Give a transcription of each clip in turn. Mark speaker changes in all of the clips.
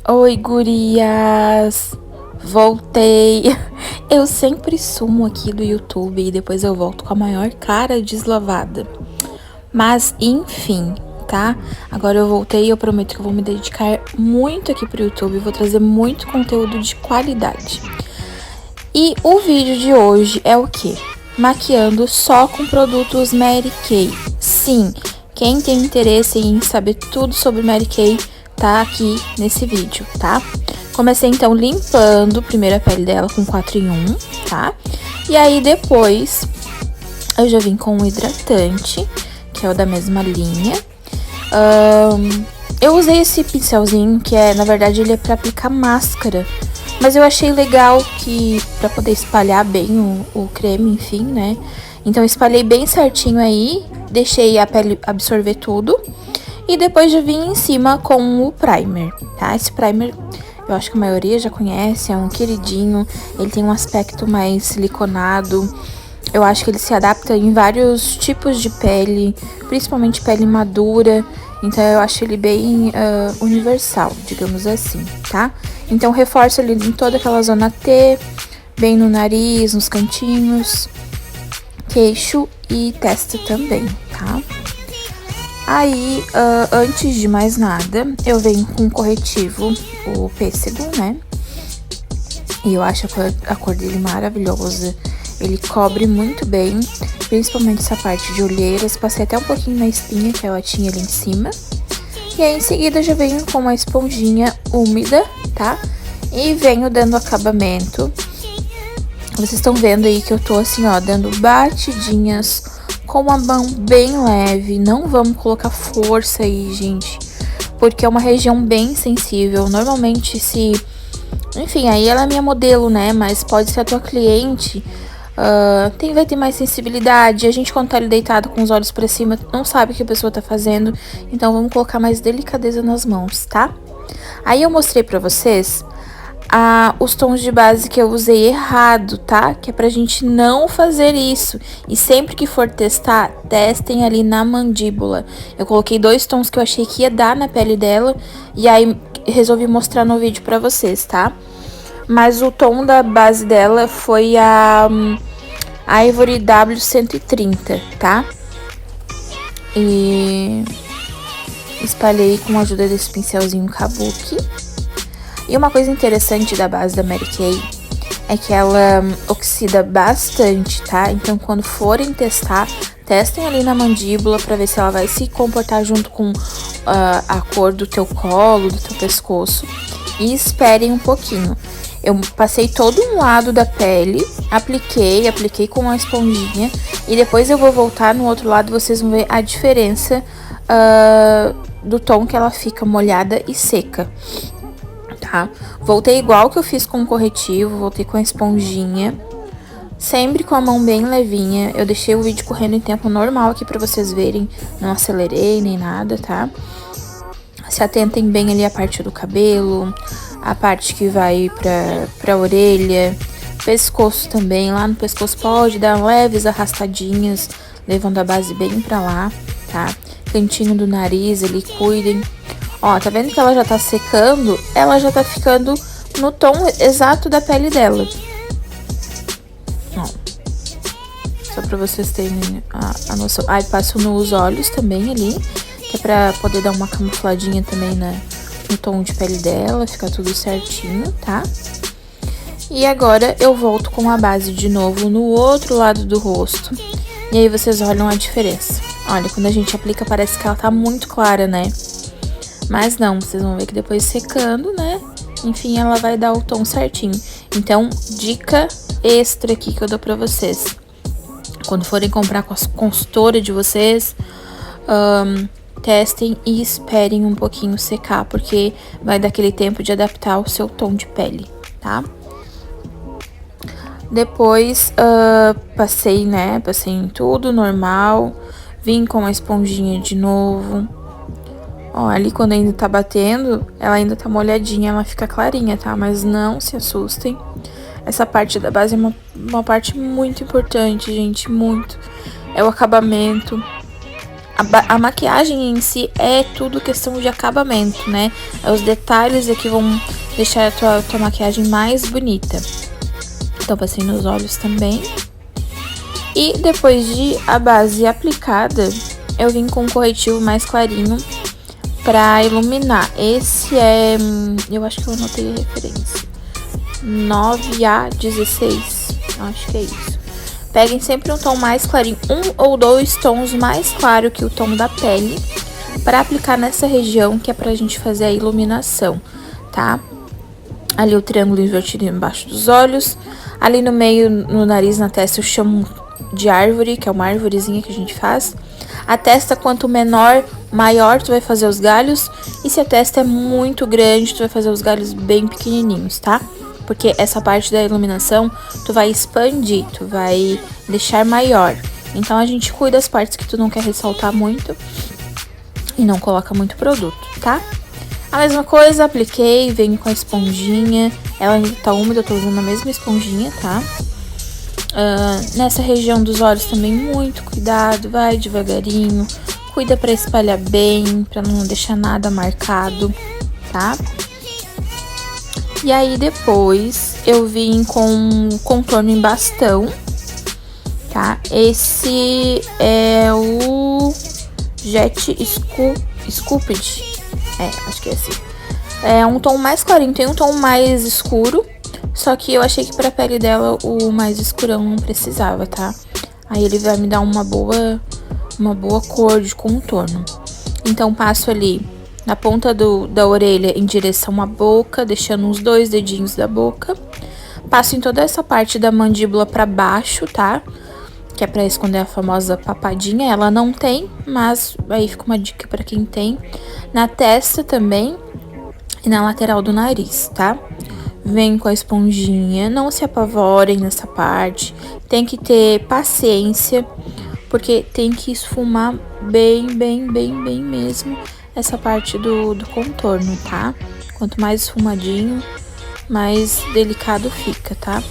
Speaker 1: Oi, gurias! Voltei! Eu sempre sumo aqui do YouTube e depois eu volto com a maior cara deslavada. Mas, enfim, tá? Agora eu voltei e eu prometo que eu vou me dedicar muito aqui pro YouTube. Vou trazer muito conteúdo de qualidade. E o vídeo de hoje é o quê? Maquiando só com produtos Mary Kay. Sim, quem tem interesse em saber tudo sobre Mary Kay tá aqui nesse vídeo, tá? Comecei então limpando primeiro a pele dela com 4 em 1, tá? E aí depois eu já vim com um hidratante, que é o da mesma linha. Eu usei esse pincelzinho, que na verdade ele é pra aplicar máscara. Mas eu achei legal que, pra poder espalhar bem o creme, enfim, né? Então eu espalhei bem certinho aí, deixei a pele absorver tudo. E depois já vim em cima com o primer, tá? Esse primer eu acho que a maioria já conhece, é um queridinho. Ele tem um aspecto mais siliconado. Eu acho que ele se adapta em vários tipos de pele, principalmente pele madura. Então eu acho ele bem universal, digamos assim, tá? Então reforço ele em toda aquela zona T, bem no nariz, nos cantinhos, queixo e testa também, tá? Aí, antes de mais nada, eu venho com o corretivo, o pêssego, né? E eu acho a cor dele maravilhosa. Ele cobre muito bem, principalmente essa parte de olheiras. Passei até um pouquinho na espinha que ela tinha ali em cima. E aí, em seguida, já venho com uma esponjinha úmida, tá? E venho dando acabamento. Vocês estão vendo aí que eu tô assim, ó, dando batidinhas com uma mão bem leve. Não vamos colocar força aí, gente, porque é uma região bem sensível. Normalmente, enfim, aí ela é minha modelo, né? Mas pode ser a tua cliente. Vai ter mais sensibilidade. A gente, quando tá ali deitado com os olhos pra cima, não sabe o que a pessoa tá fazendo. Então, vamos colocar mais delicadeza nas mãos, tá? Aí eu mostrei pra vocês os tons de base que eu usei errado, tá? Que é pra gente não fazer isso. E sempre que for testar, testem ali na mandíbula. Eu coloquei 2 tons que eu achei que ia dar na pele dela. E aí, resolvi mostrar no vídeo pra vocês, tá? Mas o tom da base dela foi a Ivory W130, tá? E espalhei com a ajuda desse pincelzinho Kabuki. E uma coisa interessante da base da Mary Kay é que ela oxida bastante, tá? Então, quando forem testar, testem ali na mandíbula pra ver se ela vai se comportar junto com a cor do teu colo, do teu pescoço. E esperem um pouquinho. Eu passei todo um lado da pele, apliquei com uma esponjinha. E depois eu vou voltar no outro lado e vocês vão ver a diferença do tom que ela fica molhada e seca. Tá? Voltei igual que eu fiz com o corretivo, voltei com a esponjinha, sempre com a mão bem levinha. Eu deixei o vídeo correndo em tempo normal aqui pra vocês verem, não acelerei nem nada, tá? Se atentem bem ali a parte do cabelo, a parte que vai pra orelha, pescoço também. Lá no pescoço pode dar leves arrastadinhas, levando a base bem pra lá, tá? Cantinho do nariz ali, cuidem. Ó, tá vendo que ela já tá secando? Ela já tá ficando no tom exato da pele dela. Ó. Só pra vocês terem a noção. Aí passo nos olhos também ali, que é pra poder dar uma camufladinha também no tom de pele dela, ficar tudo certinho, tá? E agora eu volto com a base de novo no outro lado do rosto. E aí vocês olham a diferença. Olha, quando a gente aplica parece que ela tá muito clara, né? Mas não, vocês vão ver que depois secando, né? Enfim, ela vai dar o tom certinho. Então, dica extra aqui que eu dou pra vocês. Quando forem comprar com a consultora de vocês, testem e esperem um pouquinho secar, porque vai dar aquele tempo de adaptar o seu tom de pele, tá? Depois, passei em tudo normal. Vim com a esponjinha de novo. Ó, ali quando ainda tá batendo, ela ainda tá molhadinha, ela fica clarinha, tá? Mas não se assustem. Essa parte da base é uma parte muito importante, gente, muito. É o acabamento. a maquiagem em si é tudo questão de acabamento, né? Os detalhes aqui vão deixar a tua maquiagem mais bonita. Então, passei nos olhos também. E depois de a base aplicada, eu vim com um corretivo mais clarinho pra iluminar. Esse é... eu acho que eu anotei a referência. 9A16. Acho que é isso. Peguem sempre um tom mais clarinho, 1 ou 2 tons mais claro que o tom da pele, para aplicar nessa região que é pra gente fazer a iluminação, tá? Ali o triângulo invertido embaixo dos olhos, ali no meio, no nariz, na testa, eu chamo de árvore, que é uma árvorezinha que a gente faz. A testa, quanto menor, maior, tu vai fazer os galhos, e se a testa é muito grande, tu vai fazer os galhos bem pequenininhos, tá? Porque essa parte da iluminação, tu vai expandir, tu vai deixar maior. Então, a gente cuida das partes que tu não quer ressaltar muito e não coloca muito produto, tá? A mesma coisa, apliquei, venho com a esponjinha. Ela ainda tá úmida, eu tô usando a mesma esponjinha, tá? Nessa região dos olhos também, muito cuidado, vai devagarinho. Cuida pra espalhar bem, pra não deixar nada marcado, tá? E aí, depois, eu vim com contorno em bastão, tá? Esse é o Jet Sculpted. Acho que é assim. É um tom mais clarinho, tem um tom mais escuro, só que eu achei que pra pele dela o mais escurão não precisava, tá? Aí ele vai me dar uma boa cor de contorno. Então, passo ali na ponta da orelha em direção à boca, deixando os 2 dedinhos da boca. Passo em toda essa parte da mandíbula pra baixo, tá? Que é pra esconder a famosa papadinha. Ela não tem, mas aí fica uma dica pra quem tem. Na testa também e na lateral do nariz, tá? Vem com a esponjinha, não se apavorem nessa parte. Tem que ter paciência, porque tem que esfumar bem mesmo essa parte do contorno, tá? Quanto mais esfumadinho, mais delicado fica, tá?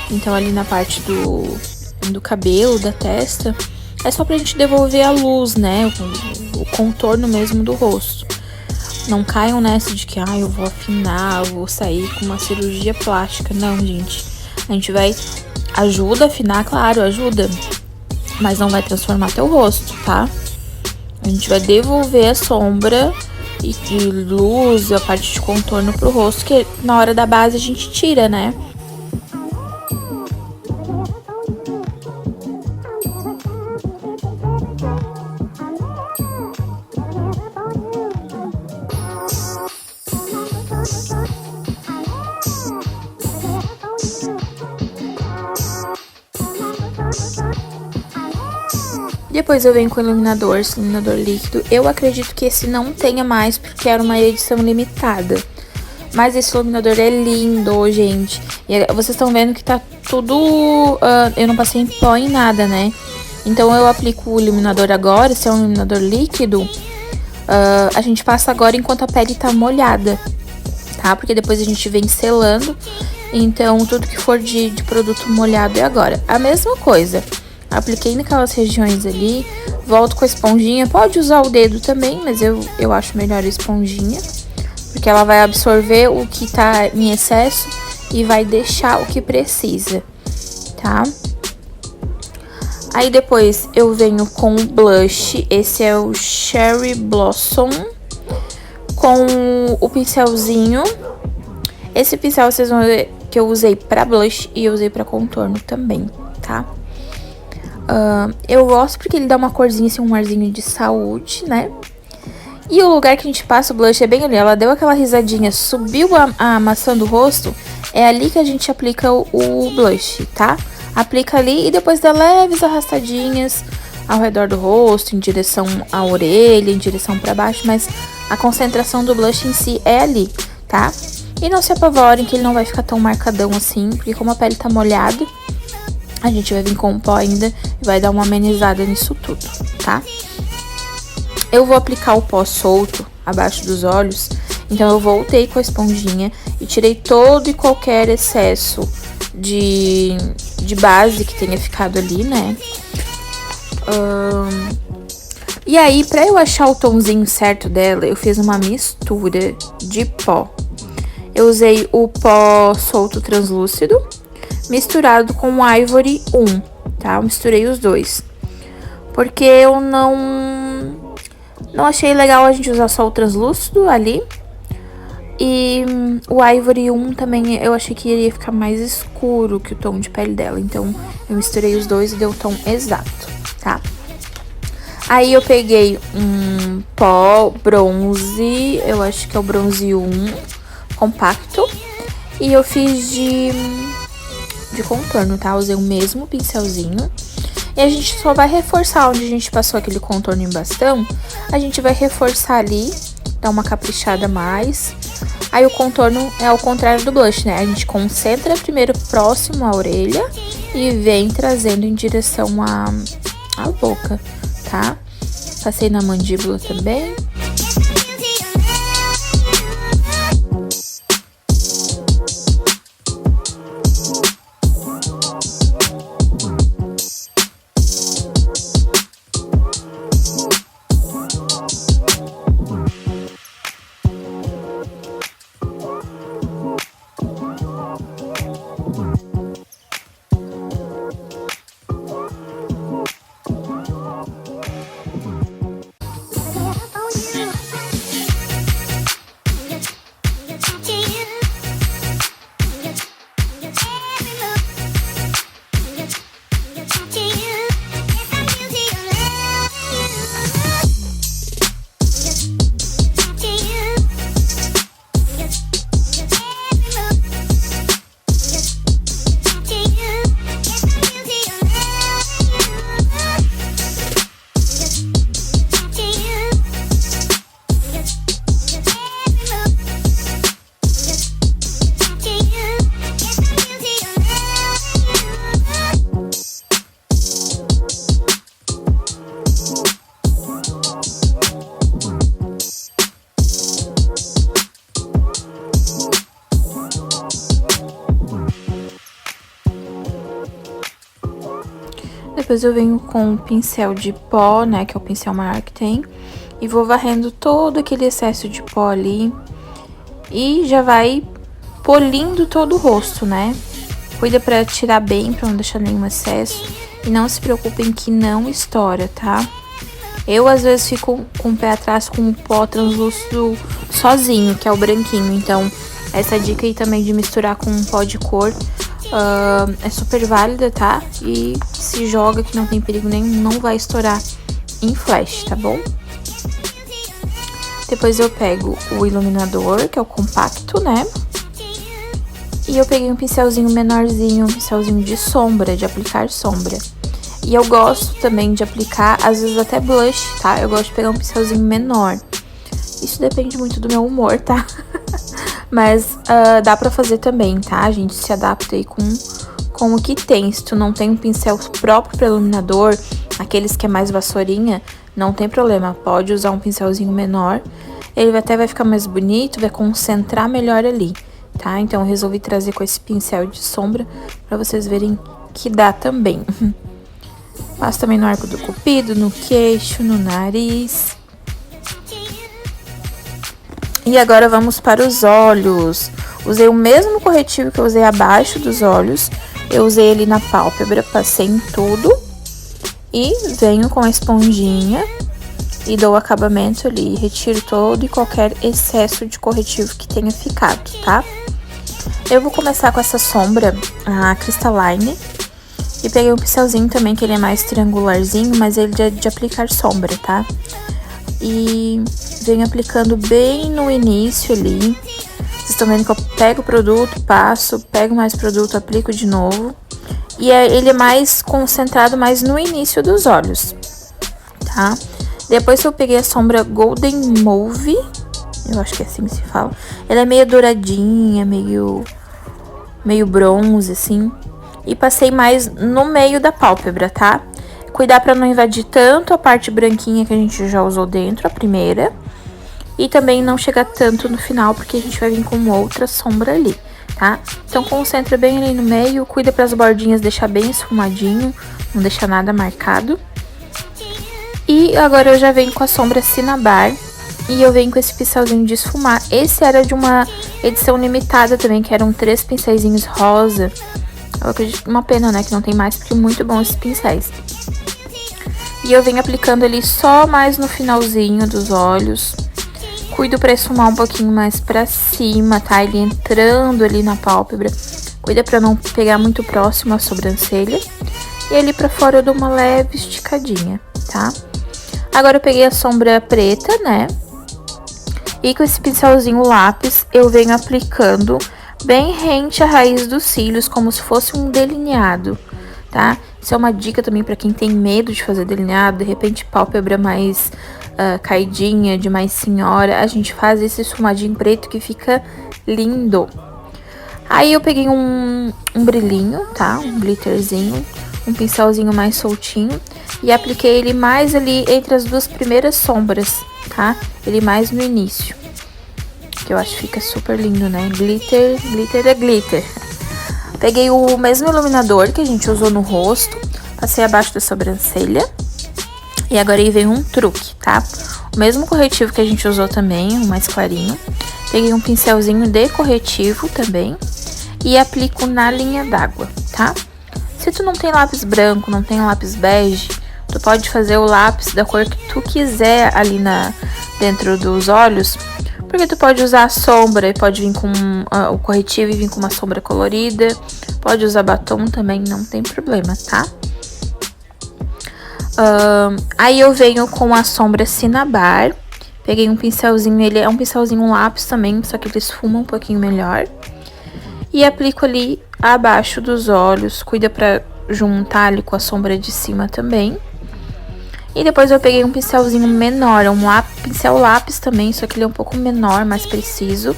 Speaker 1: Então, ali na parte do cabelo, da testa, é só pra gente devolver a luz, né? O contorno mesmo do rosto. Não caiam nessa de que, eu vou afinar, eu vou sair com uma cirurgia plástica. Não, gente. A gente vai... Ajuda a afinar, claro, ajuda. Mas não vai transformar teu rosto, tá? A gente vai devolver a sombra e luz, a parte de contorno pro rosto, que na hora da base a gente tira, né? Depois eu venho com o iluminador, esse iluminador líquido. Eu acredito que esse não tenha mais, porque era uma edição limitada. Mas esse iluminador é lindo, gente. E vocês estão vendo que tá tudo... eu não passei em pó em nada, né? Então eu aplico o iluminador agora, esse é um iluminador líquido. A gente passa agora enquanto a pele tá molhada, tá? Porque depois a gente vem selando. Então tudo que for de produto molhado é agora. A mesma coisa. Apliquei naquelas regiões ali, volto com a esponjinha. Pode usar o dedo também, mas eu acho melhor a esponjinha, porque ela vai absorver o que tá em excesso e vai deixar o que precisa, tá? Aí depois eu venho com o blush, esse é o Cherry Blossom, com o pincelzinho. Esse pincel vocês vão ver que eu usei pra blush e eu usei pra contorno também, tá? Eu gosto porque ele dá uma corzinha, assim, um arzinho de saúde, né? E o lugar que a gente passa o blush é bem ali. Ela deu aquela risadinha, subiu a maçã do rosto. É ali que a gente aplica o blush, tá? Aplica ali e depois dá leves arrastadinhas ao redor do rosto, em direção à orelha, em direção pra baixo. Mas a concentração do blush em si é ali, tá? E não se apavorem que ele não vai ficar tão marcadão assim, porque como a pele tá molhada, a gente vai vir com o pó ainda e vai dar uma amenizada nisso tudo, tá? Eu vou aplicar o pó solto abaixo dos olhos, então eu voltei com a esponjinha e tirei todo e qualquer excesso de base que tenha ficado ali, né? E aí, pra eu achar o tomzinho certo dela, eu fiz uma mistura de pó. Eu usei o pó solto translúcido, misturado com o Ivory 1, tá? Eu misturei os dois. Porque eu não achei legal a gente usar só o translúcido ali. E o Ivory 1 também eu achei que iria ficar mais escuro que o tom de pele dela. Então, eu misturei os dois e deu o tom exato, tá? Aí, eu peguei um pó bronze, eu acho que é o bronze 1, compacto. E eu fiz de contorno, tá? Usei o mesmo pincelzinho. E a gente só vai reforçar onde a gente passou aquele contorno em bastão. A gente vai reforçar ali, dar uma caprichada a mais. Aí o contorno é ao contrário do blush, né? A gente concentra primeiro próximo à orelha e vem trazendo em direção à boca, tá? Passei na mandíbula também. Depois eu venho com o pincel de pó, né, que é o pincel maior que tem. E vou varrendo todo aquele excesso de pó ali. E já vai polindo todo o rosto, né? Cuida pra tirar bem, pra não deixar nenhum excesso. E não se preocupem que não estoura, tá? Eu, às vezes, fico com o pé atrás com o pó translúcido sozinho, que é o branquinho. Então, essa dica aí também de misturar com um pó de cor é super válida, tá? E se joga que não tem perigo nenhum, não vai estourar em flash, tá bom? Depois eu pego o iluminador, que é o compacto, né? E eu peguei um pincelzinho menorzinho, um pincelzinho de sombra, de aplicar sombra. E eu gosto também de aplicar, às vezes até blush, tá? Eu gosto de pegar um pincelzinho menor. Isso depende muito do meu humor, tá? Mas dá pra fazer também, tá? A gente se adapta aí com o que tem. Se tu não tem um pincel próprio pra iluminador, aqueles que é mais vassourinha, não tem problema. Pode usar um pincelzinho menor. Ele até vai ficar mais bonito, vai concentrar melhor ali, tá? Então, eu resolvi trazer com esse pincel de sombra pra vocês verem que dá também. Passo também no arco do cupido, no queixo, no nariz. E agora vamos para os olhos. Usei o mesmo corretivo que eu usei abaixo dos olhos. Eu usei ele na pálpebra, passei em tudo. E venho com a esponjinha e dou o acabamento ali. Retiro todo e qualquer excesso de corretivo que tenha ficado, tá? Eu vou começar com essa sombra, a Crystalline. E peguei um pincelzinho também, que ele é mais triangularzinho, mas ele é de aplicar sombra, tá? E venho aplicando bem no início ali. Vocês estão vendo que eu pego o produto, passo, pego mais produto, aplico de novo. E ele é mais concentrado mais no início dos olhos, tá? Depois eu peguei a sombra Golden Mauve, eu acho que é assim que se fala. Ela é meio douradinha, meio bronze, assim. E passei mais no meio da pálpebra, tá? Cuidar pra não invadir tanto a parte branquinha que a gente já usou dentro, a primeira. E também não chegar tanto no final, porque a gente vai vir com outra sombra ali, tá? Então, concentra bem ali no meio, cuida pras bordinhas deixar bem esfumadinho, não deixar nada marcado. E agora eu já venho com a sombra Cinnabar. E eu venho com esse pincelzinho de esfumar. Esse era de uma edição limitada também, que eram 3 pincéisinhos rosa. Eu acredito, uma pena, né, que não tem mais, porque é muito bom esses pincéis. E eu venho aplicando ali só mais no finalzinho dos olhos. Cuido pra esfumar um pouquinho mais pra cima, tá? Ele entrando ali na pálpebra. Cuida pra não pegar muito próximo a sobrancelha. E ali pra fora eu dou uma leve esticadinha, tá? Agora eu peguei a sombra preta, né? E com esse pincelzinho lápis, eu venho aplicando bem rente à raiz dos cílios, como se fosse um delineado, tá? Isso é uma dica também pra quem tem medo de fazer delineado, de repente pálpebra mais caidinha, de mais senhora. A gente faz esse esfumadinho preto que fica lindo. Aí eu peguei um brilhinho, tá? Um glitterzinho, um pincelzinho mais soltinho. E apliquei ele mais ali entre as duas primeiras sombras, tá? Ele mais no início. Que eu acho que fica super lindo, né? Glitter, glitter é glitter. Peguei o mesmo iluminador que a gente usou no rosto. Passei abaixo da sobrancelha. E agora aí vem um truque, tá? O mesmo corretivo que a gente usou também, o mais clarinho. Peguei um pincelzinho de corretivo também. E aplico na linha d'água, tá? Se tu não tem lápis branco, não tem lápis bege, tu pode fazer o lápis da cor que tu quiser ali dentro dos olhos, porque tu pode usar a sombra e pode vir com o corretivo e vir com uma sombra colorida, pode usar batom também, não tem problema, tá? Aí eu venho com a sombra Cinnabar, peguei um pincelzinho, ele é um pincelzinho lápis também, só que ele esfuma um pouquinho melhor. E aplico ali abaixo dos olhos, cuida pra juntar ali com a sombra de cima também. E depois eu peguei um pincelzinho menor, pincel lápis também, só que ele é um pouco menor, mais preciso.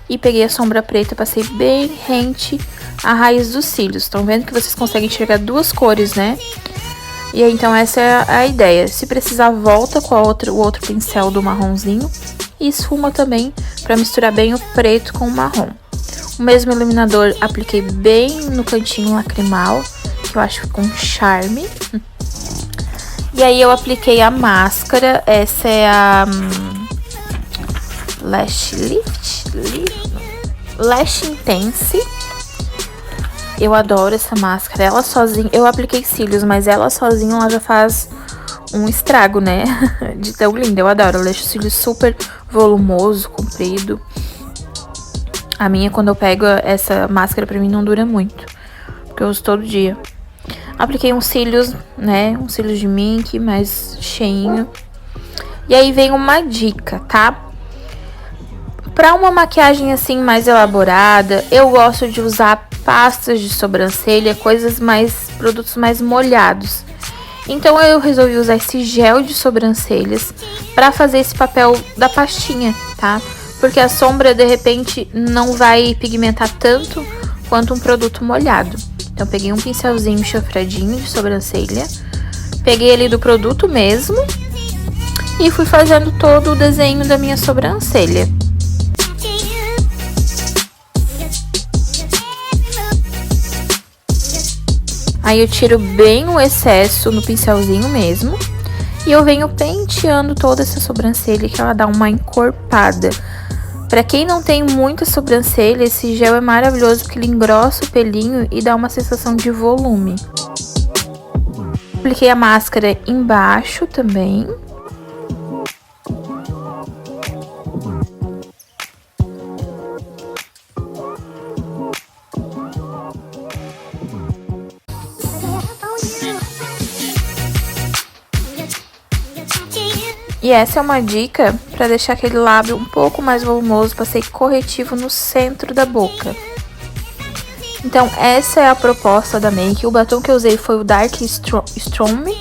Speaker 1: E peguei a sombra preta, passei bem rente à raiz dos cílios. Estão vendo que vocês conseguem enxergar duas cores, né? E aí, então essa é a ideia. Se precisar, volta com o outro pincel do marronzinho e esfuma também pra misturar bem o preto com o marrom. O mesmo iluminador apliquei bem no cantinho lacrimal, que eu acho que ficou um charme. E aí eu apliquei a máscara, essa é a Lash Intense. Eu adoro essa máscara, ela sozinha, eu apliquei cílios, mas ela sozinha ela já faz um estrago, né? De tão linda, eu adoro, ela deixa o cílio super volumoso, comprido. A minha, quando eu pego essa máscara, pra mim não dura muito, porque eu uso todo dia. Apliquei uns cílios, né, uns cílios de mink, mais cheinho. E aí vem uma dica, tá? Pra uma maquiagem assim mais elaborada, eu gosto de usar pastas de sobrancelha, produtos mais molhados. Então eu resolvi usar esse gel de sobrancelhas pra fazer esse papel da pastinha, tá? Porque a sombra, de repente, não vai pigmentar tanto quanto um produto molhado. Então, peguei um pincelzinho chofradinho de sobrancelha, peguei ele do produto mesmo e fui fazendo todo o desenho da minha sobrancelha. Aí eu tiro bem o excesso no pincelzinho mesmo e eu venho penteando toda essa sobrancelha, que ela dá uma encorpada. Pra quem não tem muita sobrancelha, esse gel é maravilhoso porque ele engrossa o pelinho e dá uma sensação de volume. Apliquei a máscara embaixo também. E essa é uma dica para deixar aquele lábio um pouco mais volumoso, passei corretivo no centro da boca. Então essa é a proposta da make. O batom que eu usei foi o Dark Stormy.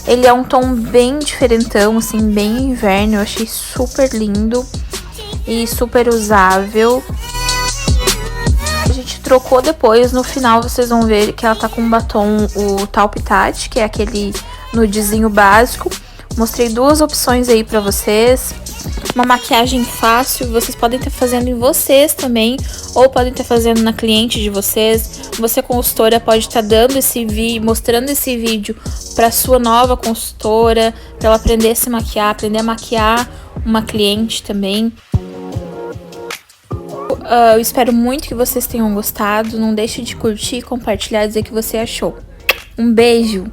Speaker 1: Ele é um tom bem diferentão, assim, bem inverno. Eu achei super lindo e super usável. A gente trocou depois, no final vocês vão ver que ela tá com um batom, o Taupe Tatti, que é aquele nudezinho básico. Mostrei duas opções aí pra vocês. uma maquiagem fácil, vocês podem estar fazendo em vocês também, ou podem estar fazendo na cliente de vocês. Você, consultora, pode estar dando esse vídeo, mostrando esse vídeo para sua nova consultora, para ela aprender a se maquiar, aprender a maquiar uma cliente também. Eu espero muito que vocês tenham gostado. Não deixe de curtir, compartilhar, dizer o que você achou. Um beijo!